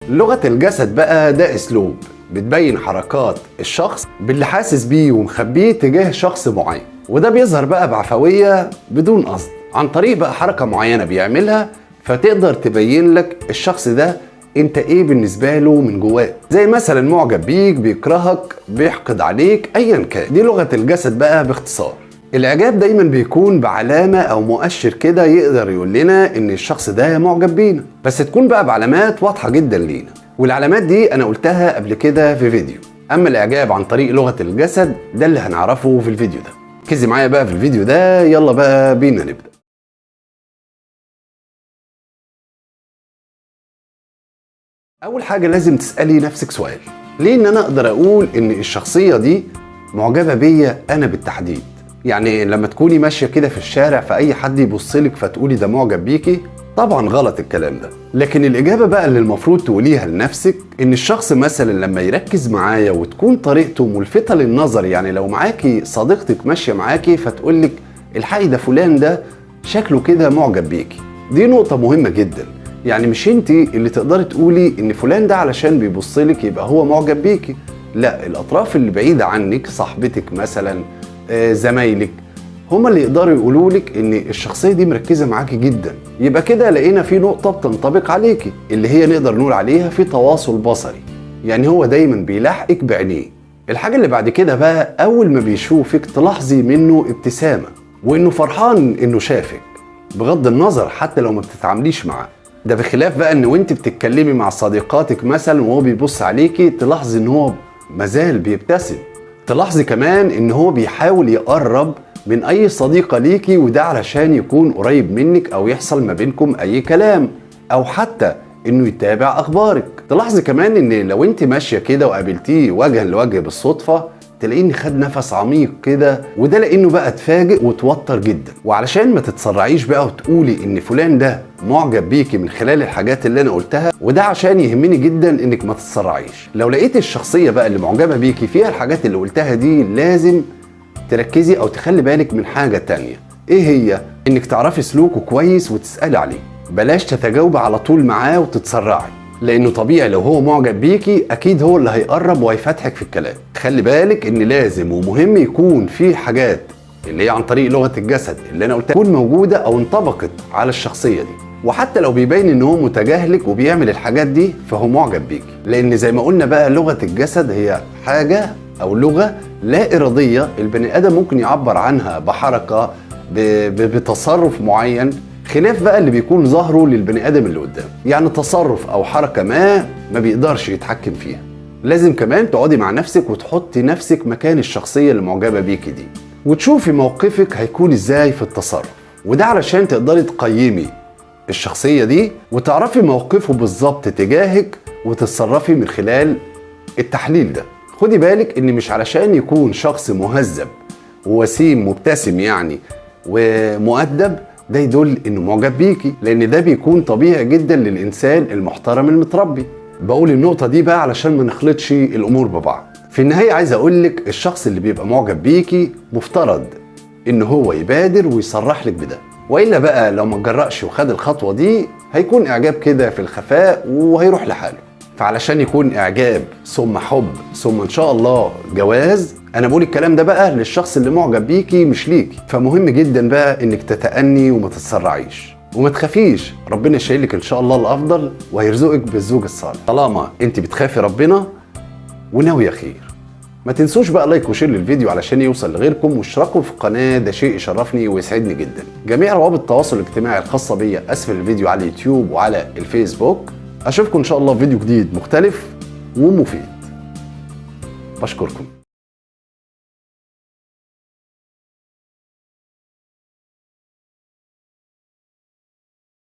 لغة الجسد بقى ده اسلوب بتبين حركات الشخص باللي حاسس بيه ومخبيه تجاه شخص معين، وده بيظهر بقى بعفوية بدون قصد عن طريق بقى حركة معينة بيعملها، فتقدر تبين لك الشخص ده انت ايه بالنسبة له من جواه. زي مثلا معجب بيك، بيكرهك، بيحقد عليك، ايا كان. دي لغة الجسد بقى باختصار. الاعجاب دايما بيكون بعلامة او مؤشر كده يقدر يقول لنا ان الشخص ده معجب بينا، بس تكون بقى بعلامات واضحة جدا لينا، والعلامات دي انا قلتها قبل كده في فيديو. اما الاعجاب عن طريق لغة الجسد ده اللي هنعرفه في الفيديو ده. ركزي معايا بقى في الفيديو ده، يلا بقى بينا نبدأ. اول حاجة لازم تسألي نفسك سؤال: ليه ان انا اقدر اقول ان الشخصية دي معجبة بيا انا بالتحديد؟ يعني لما تكوني ماشية كده في الشارع فاي حد يبصلك فتقولي ده معجب بيكي، طبعا غلط الكلام ده. لكن الاجابة بقى اللي المفروض تقوليها لنفسك ان الشخص مثلا لما يركز معايا وتكون طريقته ملفتة للنظر، يعني لو معاكي صديقتك ماشية معاكي فتقولك الحقي ده فلان ده شكله كده معجب بيكي، دي نقطة مهمة جدا. يعني مش انتي اللي تقدري تقولي ان فلان ده علشان بيبصلك يبقى هو معجب بيكي، لا، الاطراف اللي بعيدة عنك، صاحبتك مثلا، زمايلك، هما اللي يقدروا يقولوا لك ان الشخصيه دي مركزه معاكي جدا. يبقى كده لقينا في نقطه بتنطبق عليكي اللي هي نقدر نقول عليها في تواصل بصري، يعني هو دايما بيلاحقك بعينيه. الحاجه اللي بعد كده بقى اول ما بيشوفك تلاحظي منه ابتسامه وانه فرحان انه شافك، بغض النظر حتى لو ما بتتعامليش معاه. ده بخلاف بقى ان وانت بتتكلمي مع صديقاتك مثلا وهو بيبص عليكي تلاحظي ان هو مازال بيبتسم. تلاحظي كمان ان هو بيحاول يقرب من اي صديقة ليكي، وده علشان يكون قريب منك او يحصل ما بينكم اي كلام، او حتى انه يتابع اخبارك. تلاحظي كمان ان لو انت ماشية كده وقابلتيه وجها لوجه بالصدفة تلاقيه خد نفس عميق كده، وده لانه بقى اتفاجئ وتوتر جدا. وعلشان ما تتسرعيش بقى وتقولي ان فلان ده معجب بيكي من خلال الحاجات اللي انا قلتها، وده عشان يهمني جدا انك ما تتسرعيش. لو لقيت الشخصية بقى اللي معجبة بيكي فيها الحاجات اللي قلتها دي، لازم تركزي او تخلي بالك من حاجة تانية. ايه هي؟ انك تعرفي سلوكه كويس وتسألي عليه. بلاش تتجاوبي على طول معاه وتتسرعي، لانه طبيعي لو هو معجب بيكي اكيد هو اللي هيقرب وهيفتحك في الكلام. خلي بالك ان لازم ومهم يكون في حاجات اللي هي عن طريق لغة الجسد اللي انا قلتها تكون موجودة او انطبقت على الشخصية دي، وحتى لو بيبين ان هو متجاهلك وبيعمل الحاجات دي فهو معجب بيكي. لان زي ما قلنا بقى لغة الجسد هي حاجة او لغة لا ارادية، البني ادم ممكن يعبر عنها بحركة بتصرف معين، خلاف بقى اللي بيكون ظاهره للبني ادم اللي قدامه. يعني تصرف او حركة ما بيقدرش يتحكم فيها. لازم كمان تقعدي مع نفسك وتحطي نفسك مكان الشخصية اللي معجبة بيكي دي، وتشوفي موقفك هيكون ازاي في التصرف، وده علشان تقدري تقيمي الشخصية دي وتعرفي موقفه بالظبط تجاهك وتتصرفي من خلال التحليل ده. خدي بالك ان مش علشان يكون شخص مهذب ووسيم مبتسم يعني ومؤدب ده يدل انه معجب بيكي، لان ده بيكون طبيعي جدا للانسان المحترم المتربي. بقول النقطة دي بقى علشان ما نخلطش الامور ببعض. في النهاية عايز اقولك الشخص اللي بيبقى معجب بيكي مفترض ان هو يبادر ويصرح لك بده، والا بقى لو ما جرأش وخد الخطوة دي هيكون اعجاب كده في الخفاء وهيروح لحاله. فعلشان يكون اعجاب ثم حب ثم ان شاء الله جواز، انا بقول الكلام ده بقى للشخص اللي معجب بيكي مش ليكي. فمهم جدا بقى انك تتأني وما تتسرعيش وما تخافيش، ربنا شايلك ان شاء الله الافضل وهيرزقك بالزوج الصالح طالما انت بتخافي ربنا وناوية خير. ما تنسوش بقى لايك وشير للفيديو علشان يوصل لغيركم، واشتراكوا في القناة، ده شيء يشرفني ويسعدني جدا. جميع روابط التواصل الاجتماعي الخاصة بيا اسفل الفيديو على اليوتيوب وعلى الفيسبوك. اشوفكم ان شاء الله في فيديو جديد مختلف ومفيد. بشكركم.